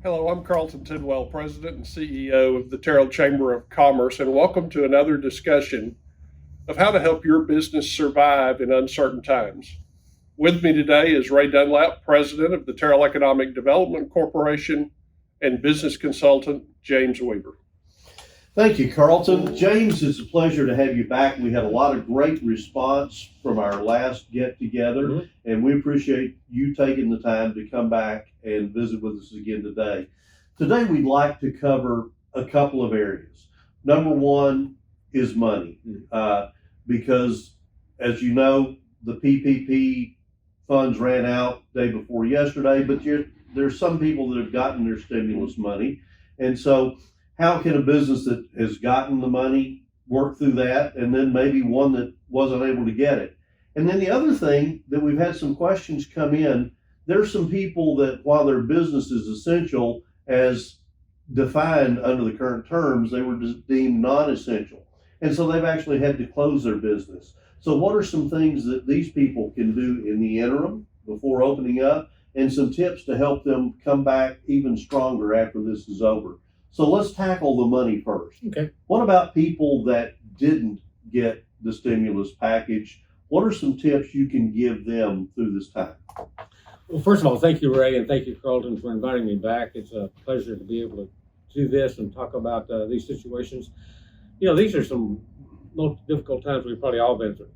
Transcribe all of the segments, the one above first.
Hello, I'm Carlton Tidwell, President and CEO of the Terrell Chamber of Commerce, and welcome to another discussion of how to help your business survive in uncertain times. With me today is Ray Dunlap, President of the Terrell Economic Development Corporation, and business consultant James Weaver. Thank you, Carlton. James, it's a pleasure to have you back. We had a lot of great response from our last get together, and we appreciate you taking the time to come back and visit with us again today. Today, we'd like to cover a couple of areas. Number one is money, because as you know, the PPP funds ran out day before yesterday, but there's some people that have gotten their stimulus money, and so how can a business that has gotten the money work through that, and then maybe one that wasn't able to get it? And then the other thing that we've had some questions come in, there's some people that while their business is essential as defined under the current terms, they were deemed non-essential. And so they've actually had to close their business. So what are some things that these people can do in the interim before opening up, and some tips to help them come back even stronger after this is over? So let's tackle the money first. Okay. What about people that didn't get the stimulus package? What are some tips you can give them through this time? Well, first of all, thank you, Ray, and thank you, Carlton, for inviting me back. It's a pleasure to be able to do this and talk about these situations. You know, these are some most difficult times we've probably all been through.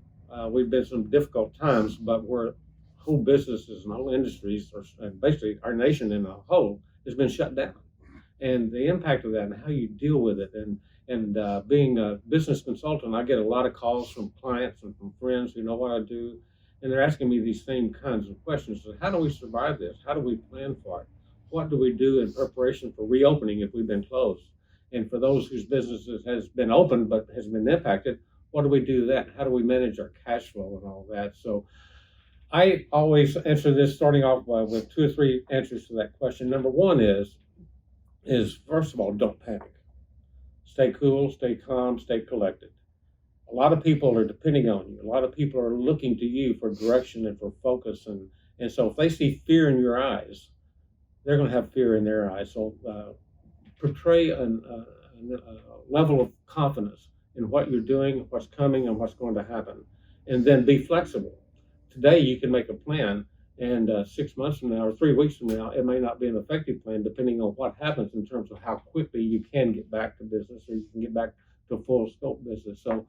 We've been some difficult times, but where whole businesses and whole industries, and basically our nation in a whole, has been shut down. And the impact of that and how you deal with it. And being a business consultant, I get a lot of calls from clients and from friends who know what I do, and they're asking me these same kinds of questions. So how do we survive this? How do we plan for it? What do we do in preparation for reopening if we've been closed? And for those whose businesses has been open but has been impacted, what do we do then? How do we manage our cash flow and all that? So I always answer this starting off with two or three answers to that question. Number one is first of all, don't panic. Stay cool, stay calm, stay collected. A lot of people are depending on you. A lot of people are looking to you for direction and for focus. And so if they see fear in your eyes, they're going to have fear in their eyes. So portray a level of confidence in what you're doing, what's coming, and what's going to happen. And then be flexible. Today, you can make a plan, and 6 months from now or 3 weeks from now, it may not be an effective plan depending on what happens in terms of how quickly you can get back to business or you can get back to full scope business. So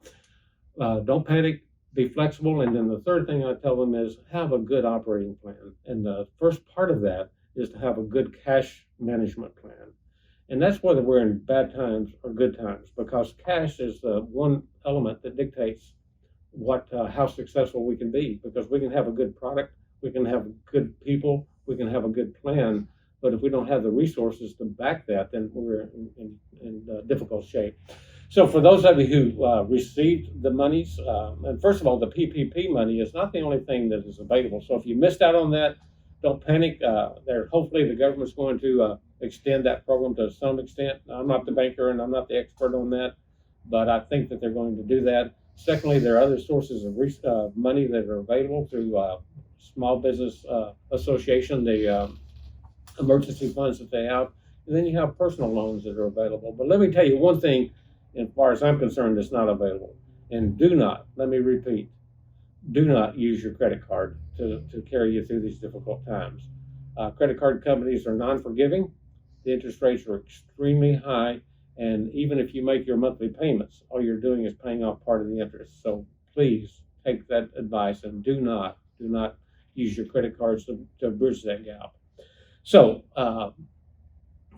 don't panic, be flexible. And then the third thing I tell them is have a good operating plan. And the first part of that is to have a good cash management plan. And that's whether we're in bad times or good times, because cash is the one element that dictates how successful we can be, because we can have a good product, we can have good people, we can have a good plan, but if we don't have the resources to back that, then we're in difficult shape. So for those of you who received the monies, and first of all, the PPP money is not the only thing that is available. So if you missed out on that, don't panic. Hopefully the government's going to extend that program to some extent. I'm not the banker and I'm not the expert on that, but I think that they're going to do that. Secondly, there are other sources of money that are available through Small Business Association, the emergency funds that they have, and then you have personal loans that are available. But let me tell you one thing, as far as I'm concerned, that's not available. And do not, let me repeat, do not use your credit card to carry you through these difficult times. Credit card companies are non-forgiving. The interest rates are extremely high. And even if you make your monthly payments, all you're doing is paying off part of the interest. So please take that advice and do not use your credit cards to bridge that gap. So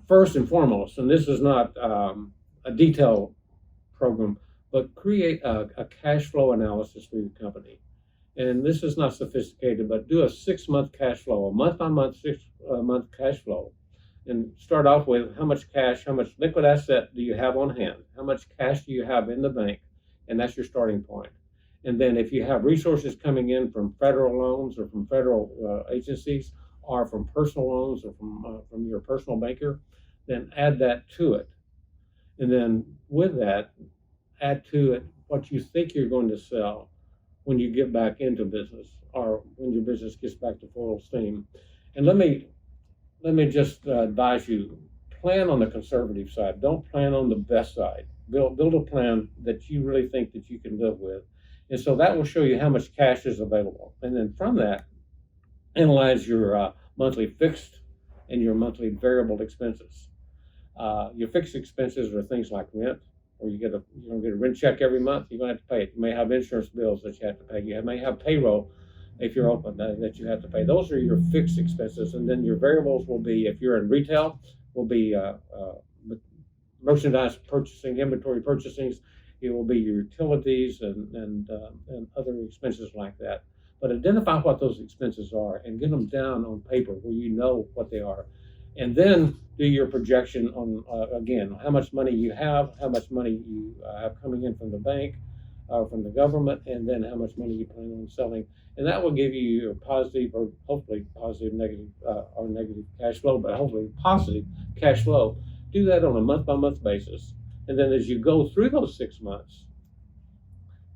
first and foremost, and this is not a detailed program, but create a cash flow analysis for your company. And this is not sophisticated, but do a 6-month cash flow, a month-by-month, 6-month cash flow. And start off with how much cash, how much liquid asset do you have on hand? How much cash do you have in the bank? And that's your starting point. And then if you have resources coming in from federal loans or from federal agencies or from personal loans or from your personal banker, then add that to it. And then with that, add to it what you think you're going to sell when you get back into business or when your business gets back to full steam. And let me let me just advise you, plan on the conservative side. Don't plan on the best side. Build a plan that you really think that you can live with. And so that will show you how much cash is available. And then from that, analyze your monthly fixed and your monthly variable expenses. Your fixed expenses are things like rent, or you don't get a rent check every month. You're going to have to pay it. You may have insurance bills that you have to pay. You may have payroll if you're open that you have to pay. Those are your fixed expenses, and then your variables will be, if you're in retail, will be merchandise purchasing, inventory purchasing. It will be your utilities and other expenses like that. But identify what those expenses are and get them down on paper where you know what they are. And then do your projection on, again, how much money you have, how much money you have coming in from the bank or from the government, and then how much money you plan on selling. And that will give you your positive, or hopefully positive, negative, or negative cash flow, but hopefully positive cash flow. Do that on a month-by-month basis. And then as you go through those 6 months,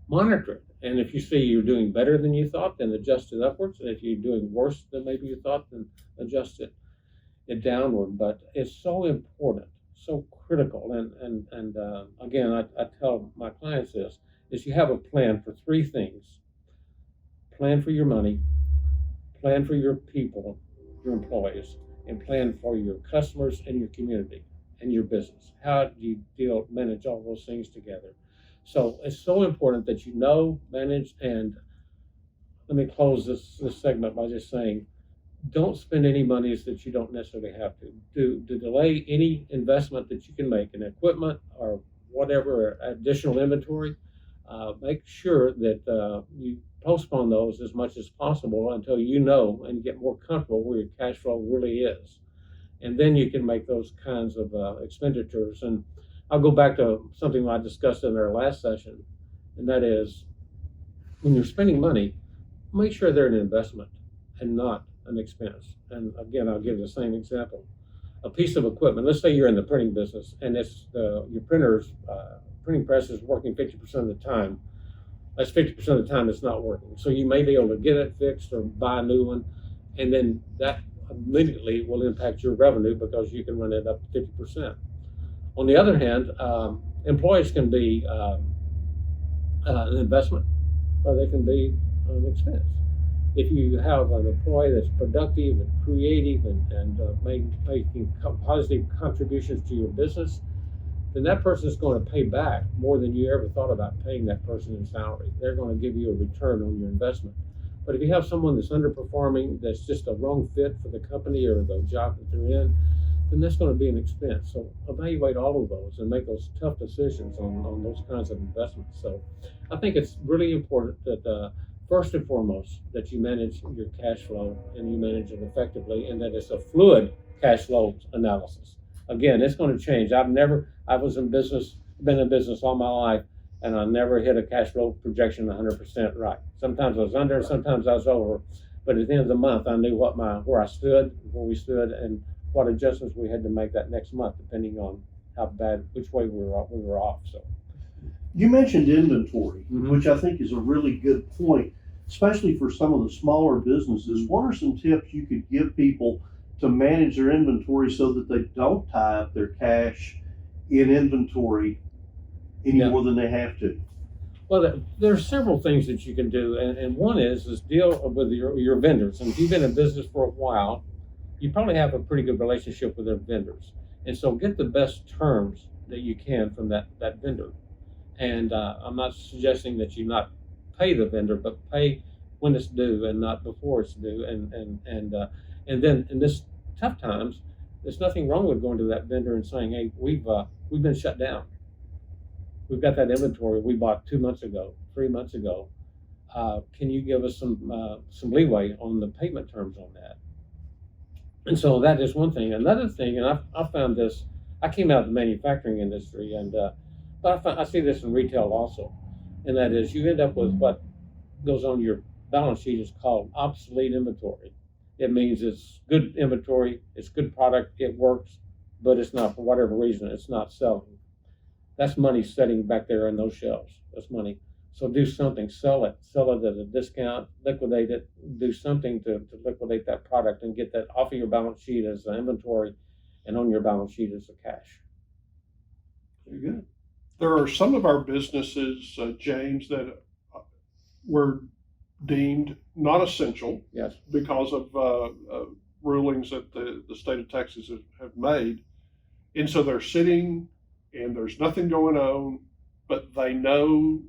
monitor it. And if you see you're doing better than you thought, then adjust it upwards. And if you're doing worse than maybe you thought, then adjust it downward. But it's so important, so critical. And again, I tell my clients this, is you have a plan for 3 things. Plan for your money, plan for your people, your employees, and plan for your customers and your community and your business. How do you manage all those things together? So it's so important that you know, manage, and let me close this segment by just saying, don't spend any monies that you don't necessarily have to. To delay any investment that you can make in equipment or whatever additional inventory. Make sure that you postpone those as much as possible until you know and get more comfortable where your cash flow really is. And then you can make those kinds of expenditures. And I'll go back to something I discussed in our last session, and that is, when you're spending money, make sure they're an investment and not an expense. And again, I'll give the same example. A piece of equipment, let's say you're in the printing business, and it's your printing press is working 50% of the time. That's 50% of the time it's not working. So you may be able to get it fixed or buy a new one, and then that immediately will impact your revenue because you can run it up to 50%. On the other hand, employees can be an investment, or they can be an expense. If you have an employee that's productive and creative and making positive contributions to your business, then that person is going to pay back more than you ever thought about paying that person in salary. They're going to give you a return on your investment. But if you have someone that's underperforming, that's just a wrong fit for the company or the job that they're in, then that's going to be an expense. So evaluate all of those and make those tough decisions on those kinds of investments. So I think it's really important that first and foremost, that you manage your cash flow and you manage it effectively, and that it's a fluid cash flow analysis. Again, it's going to change. I was in business, been in business all my life, and I never hit a cash flow projection 100% right. Sometimes I was under, sometimes I was over, but at the end of the month, I knew where we stood, and what adjustments we had to make that next month, depending on which way we were off. So, you mentioned inventory, Mhm. which I think is a really good point, especially for some of the smaller businesses. What are some tips you could give people to manage their inventory so that they don't tie up their cash in inventory any more than they have to? Well, there are several things that you can do, and one is deal with your vendors. And if you've been in business for a while, you probably have a pretty good relationship with their vendors. And so get the best terms that you can from that vendor. And I'm not suggesting that you not pay the vendor, but pay when it's due and not before it's due. And then in this tough times, there's nothing wrong with going to that vendor and saying, "Hey, we've been shut down. We've got that inventory we bought 2 months ago, 3 months ago. Can you give us some leeway on the payment terms on that?" And so that is one thing. Another thing, and I found this. I came out of the manufacturing industry, but I see this in retail also, and that is you end up with what goes on your balance sheet is called obsolete inventory. It means it's good inventory, it's good product, it works, but it's not, for whatever reason, it's not selling. That's money sitting back there in those shelves. That's money. So do something, sell it at a discount, liquidate it, do something to liquidate that product and get that off of your balance sheet as an inventory and on your balance sheet as a cash. Very good. There are some of our businesses, James, that were deemed not essential. Yes. Because of rulings that the state of Texas have made. And so they're sitting and there's nothing going on, but they know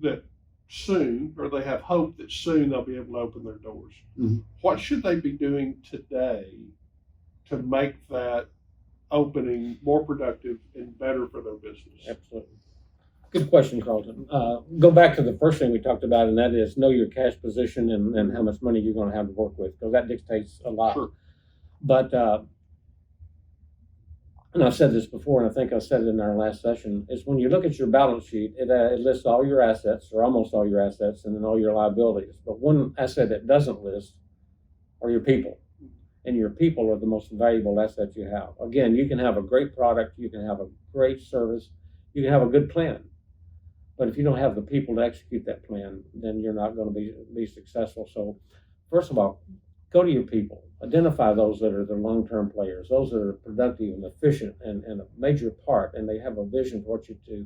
that soon, or they have hope that soon they'll be able to open their doors. Mm-hmm. What should they be doing today to make that opening more productive and better for their business? Absolutely. Good question, Carlton. Go back to the first thing we talked about, and that is know your cash position and how much money you're going to have to work with, because that dictates a lot. Sure. But, and I've said this before, and I think I said it in our last session, is when you look at your balance sheet, it lists all your assets, or almost all your assets, and then all your liabilities. But one asset it doesn't list are your people. And your people are the most valuable asset you have. Again, you can have a great product, you can have a great service, you can have a good plan. But if you don't have the people to execute that plan, then you're not going to be successful. So first of all, go to your people. Identify those that are the long-term players, those that are productive and efficient and a major part, and they have a vision for what you do.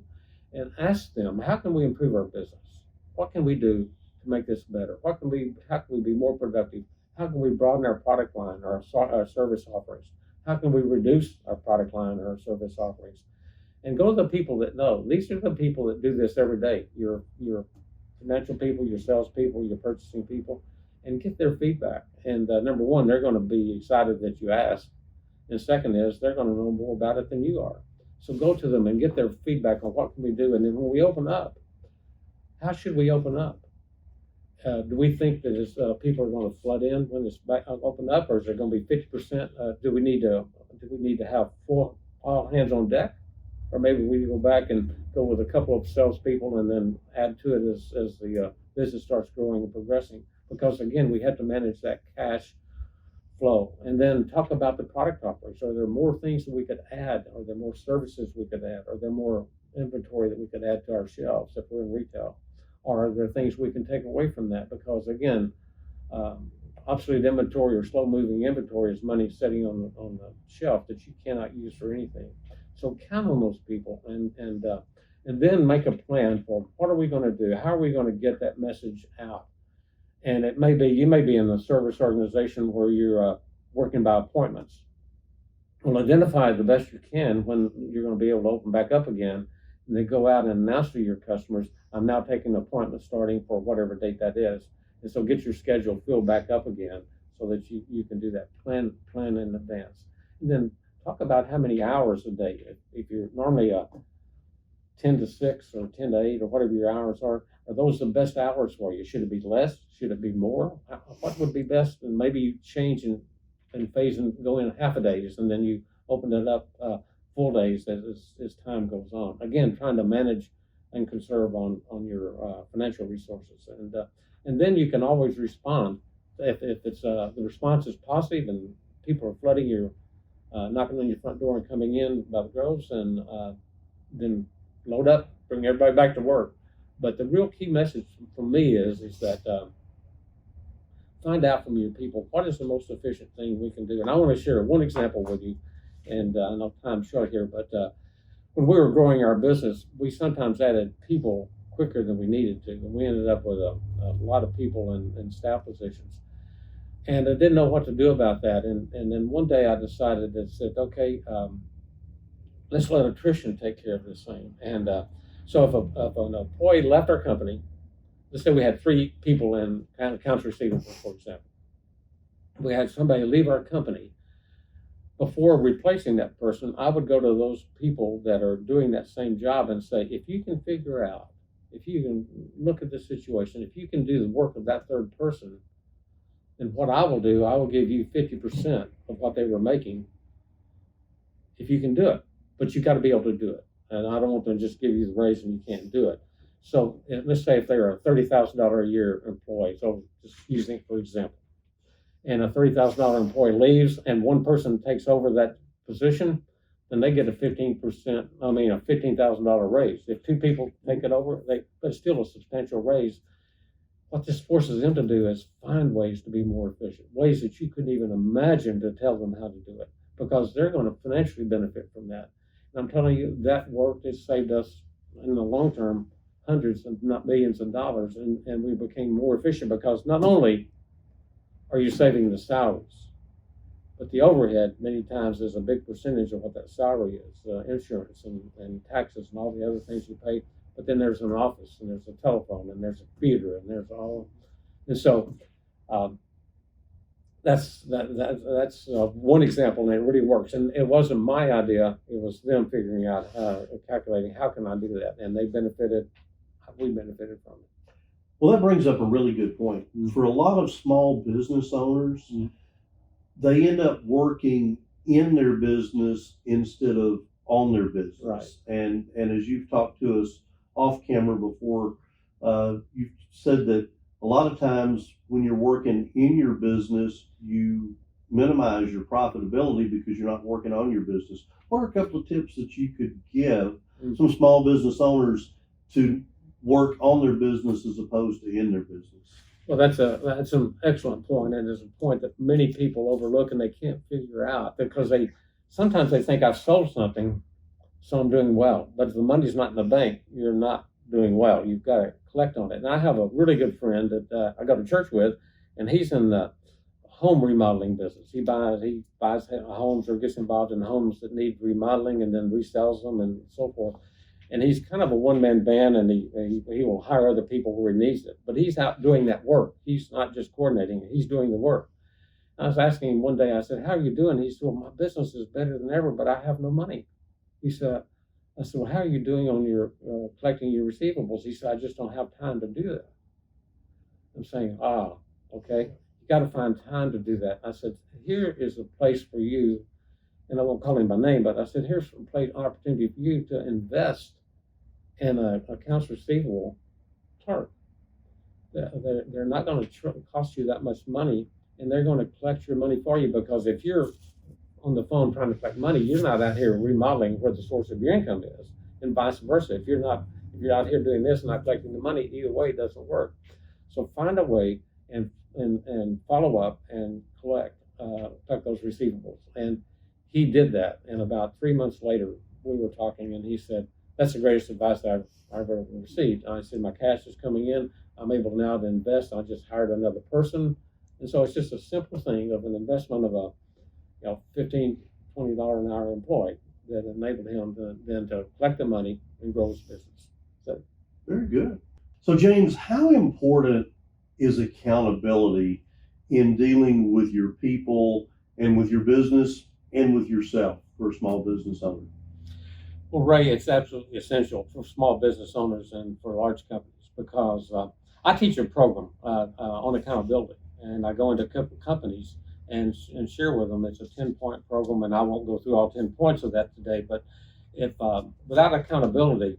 And ask them, how can we improve our business? What can we do to make this better? How can we be more productive? How can we broaden our product line, our service offerings? How can we reduce our product line or our service offerings? And go to the people that know. These are the people that do this every day. Your financial people, your sales people, your purchasing people, and get their feedback. And number one, they're going to be excited that you asked. And second is they're going to know more about it than you are. So go to them and get their feedback on what can we do. And then when we open up, how should we open up? Do we think that people are going to flood in when it's back open up, or is there going to be 50%? Do we need to have all hands on deck? Or maybe we go back and go with a couple of salespeople and then add to it as the business starts growing and progressing. Because again, we have to manage that cash flow. And then talk about the product offerings. Are there more things that we could add? Are there more services we could add? Are there more inventory that we could add to our shelves if we're in retail? Or are there things we can take away from that? Because again, obsolete inventory or slow-moving inventory is money sitting on the shelf that you cannot use for anything. So count on those people and then make a plan for what are we going to do? How are we going to get that message out? And it may be, you may be in a service organization where you're working by appointments. Well, identify the best you can when you're going to be able to open back up again, and then go out and announce to your customers, I'm now taking an appointment starting for whatever date that is. And so get your schedule filled back up again so that you can do that. Plan in advance. And then talk about how many hours a day. If you're normally 10 to 6 or 10 to 8 or whatever your hours are those the best hours for you? Should it be less? Should it be more? What would be best? And maybe you change and phase and go in half a days, and then you open it up full days as time goes on. Again, trying to manage and conserve on your financial resources. And then you can always respond. If it's the response is positive and people are flooding your knocking on your front door and coming in by the groves, and then load up, bring everybody back to work. But the real key message for me is that find out from your people what is the most efficient thing we can do. And I want to share one example with you. And I know time's short here, but when we were growing our business, we sometimes added people quicker than we needed to, and we ended up with a lot of people in staff positions. And I didn't know what to do about that. And then one day I decided that said, okay, let's let attrition take care of this thing. And so if an employee left our company, let's say we had 3 people in accounts receivable, for example. We had somebody leave our company. Before replacing that person, I would go to those people that are doing that same job and say, if you can figure out, if you can look at the situation, if you can do the work of that third person, then what I will do, I will give you 50% of what they were making if you can do it. But you got to be able to do it. And I don't want to just give you the raise and you can't do it. So let's say if they're a $30,000 a year employee, so just using it for example, and a $30,000 employee leaves and one person takes over that position, and they get a $15,000 raise. If two people take it over, it's still a substantial raise. What this forces them to do is find ways to be more efficient, ways that you couldn't even imagine to tell them how to do it, because they're going to financially benefit from that. And I'm telling you, that work has saved us in the long term hundreds, if not millions of dollars, and we became more efficient because not only are you saving the salaries, but the overhead many times is a big percentage of what that salary is, insurance and taxes and all the other things you pay. But then there's an office and there's a telephone and there's a computer and there's all, and so that's one example, and it really works. And it wasn't my idea; it was them figuring out, calculating how can I do that, and they benefited. We benefited from it. Well, that brings up a really good point. For a lot of small business owners, they end up working in their business instead of on their business. Right. And as you've talked to us off camera before, you've said that a lot of times when you're working in your business, you minimize your profitability because you're not working on your business. What are a couple of tips that you could give some small business owners to work on their business as opposed to in their business? Well, that's an excellent point, and it's a point that many people overlook and they can't figure out because sometimes they think I've sold something, so I'm doing well. But if the money's not in the bank, you're not doing well. You've got to collect on it. And I have a really good friend that I go to church with, and he's in the home remodeling business. He buys homes or gets involved in homes that need remodeling and then resells them and so forth. And he's kind of a one-man band, and he will hire other people where he needs it. But he's out doing that work. He's not just coordinating; he's doing the work. I was asking him one day. I said, "How are you doing?" He said, "Well, my business is better than ever, but I have no money." He said, "I said, well, how are you doing on your collecting your receivables?" He said, "I just don't have time to do that." I'm saying, okay, you got to find time to do that. I said, "Here is a place for you," and I won't call him by name, but I said, "Here's a place, opportunity for you to invest in an accounts receivable clerk. They're not going to cost you that much money, and they're going to collect your money for you, because if you're on the phone trying to collect money, you're not out here remodeling where the source of your income is, and vice versa. If you're out here doing this and not collecting the money, either way it doesn't work. So find a way and follow up and collect those receivables." And he did that, and about 3 months later we were talking, and he said, "That's the greatest advice I've ever received." I said, "My cash is coming in. I'm able now to invest. I just hired another person." And so it's just a simple thing of an investment of a $15, $20 an hour employee that enabled him to collect the money and grow his business. So very good. So James, how important is accountability in dealing with your people and with your business and with yourself for a small business owner? Well, Ray, it's absolutely essential for small business owners and for large companies, because I teach a program on accountability, and I go into companies and share with them. It's a 10-point program, and I won't go through all 10 points of that today. But if without accountability,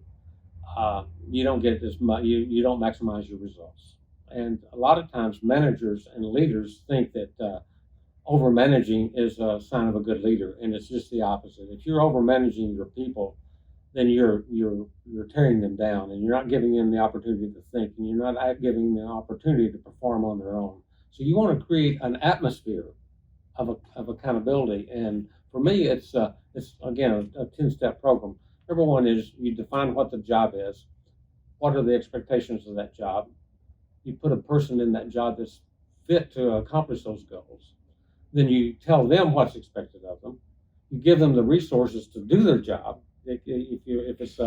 you don't get this. You don't maximize your results. And a lot of times, managers and leaders think that over managing is a sign of a good leader, and it's just the opposite. If you're over managing your people, then you're tearing them down, and you're not giving them the opportunity to think, and you're not giving them the opportunity to perform on their own. So you want to create an atmosphere of accountability. And for me, it's again a 10-step program. Number one is you define what the job is. What are the expectations of that job? You put a person in that job that's fit to accomplish those goals. Then you tell them what's expected of them. You give them the resources to do their job. If it's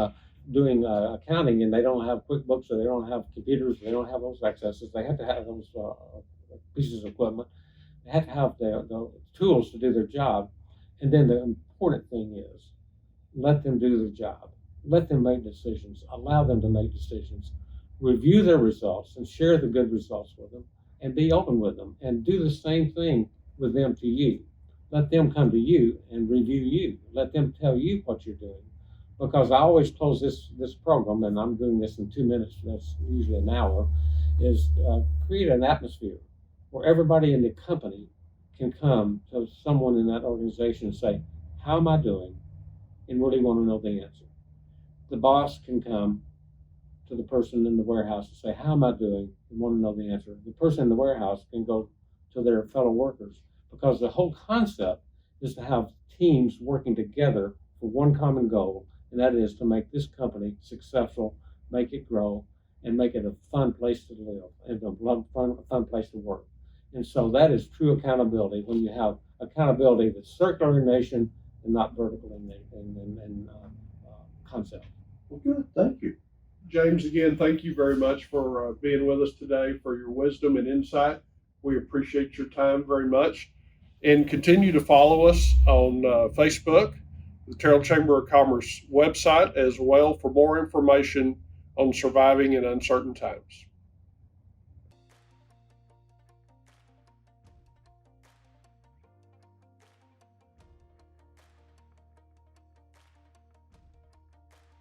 doing accounting and they don't have QuickBooks, or they don't have computers, they don't have those accesses, they have to have those pieces of equipment. They have to have the tools to do their job. And then the important thing is, let them do their job. Let them make decisions. Allow them to make decisions. Review their results and share the good results with them, and be open with them, and do the same thing with them to you. Let them come to you and review you. Let them tell you what you're doing. Because I always close this program, and I'm doing this in 2 minutes, that's usually an hour, is create an atmosphere where everybody in the company can come to someone in that organization and say, "How am I doing? and really want to know the answer. The boss can come to the person in the warehouse and say, how am I doing? And want to know the answer. The person in the warehouse can go to their fellow workers, because the whole concept is to have teams working together for one common goal, and that is to make this company successful, make it grow, and make it a fun place to live and a fun place to work. And so that is true accountability, when you have accountability that's circular in nation and not vertical in concept. Well, good, thank you. James, again, thank you very much for being with us today, for your wisdom and insight. We appreciate your time very much. And continue to follow us on Facebook, the Terrell Chamber of Commerce website, as well, for more information on surviving in uncertain times.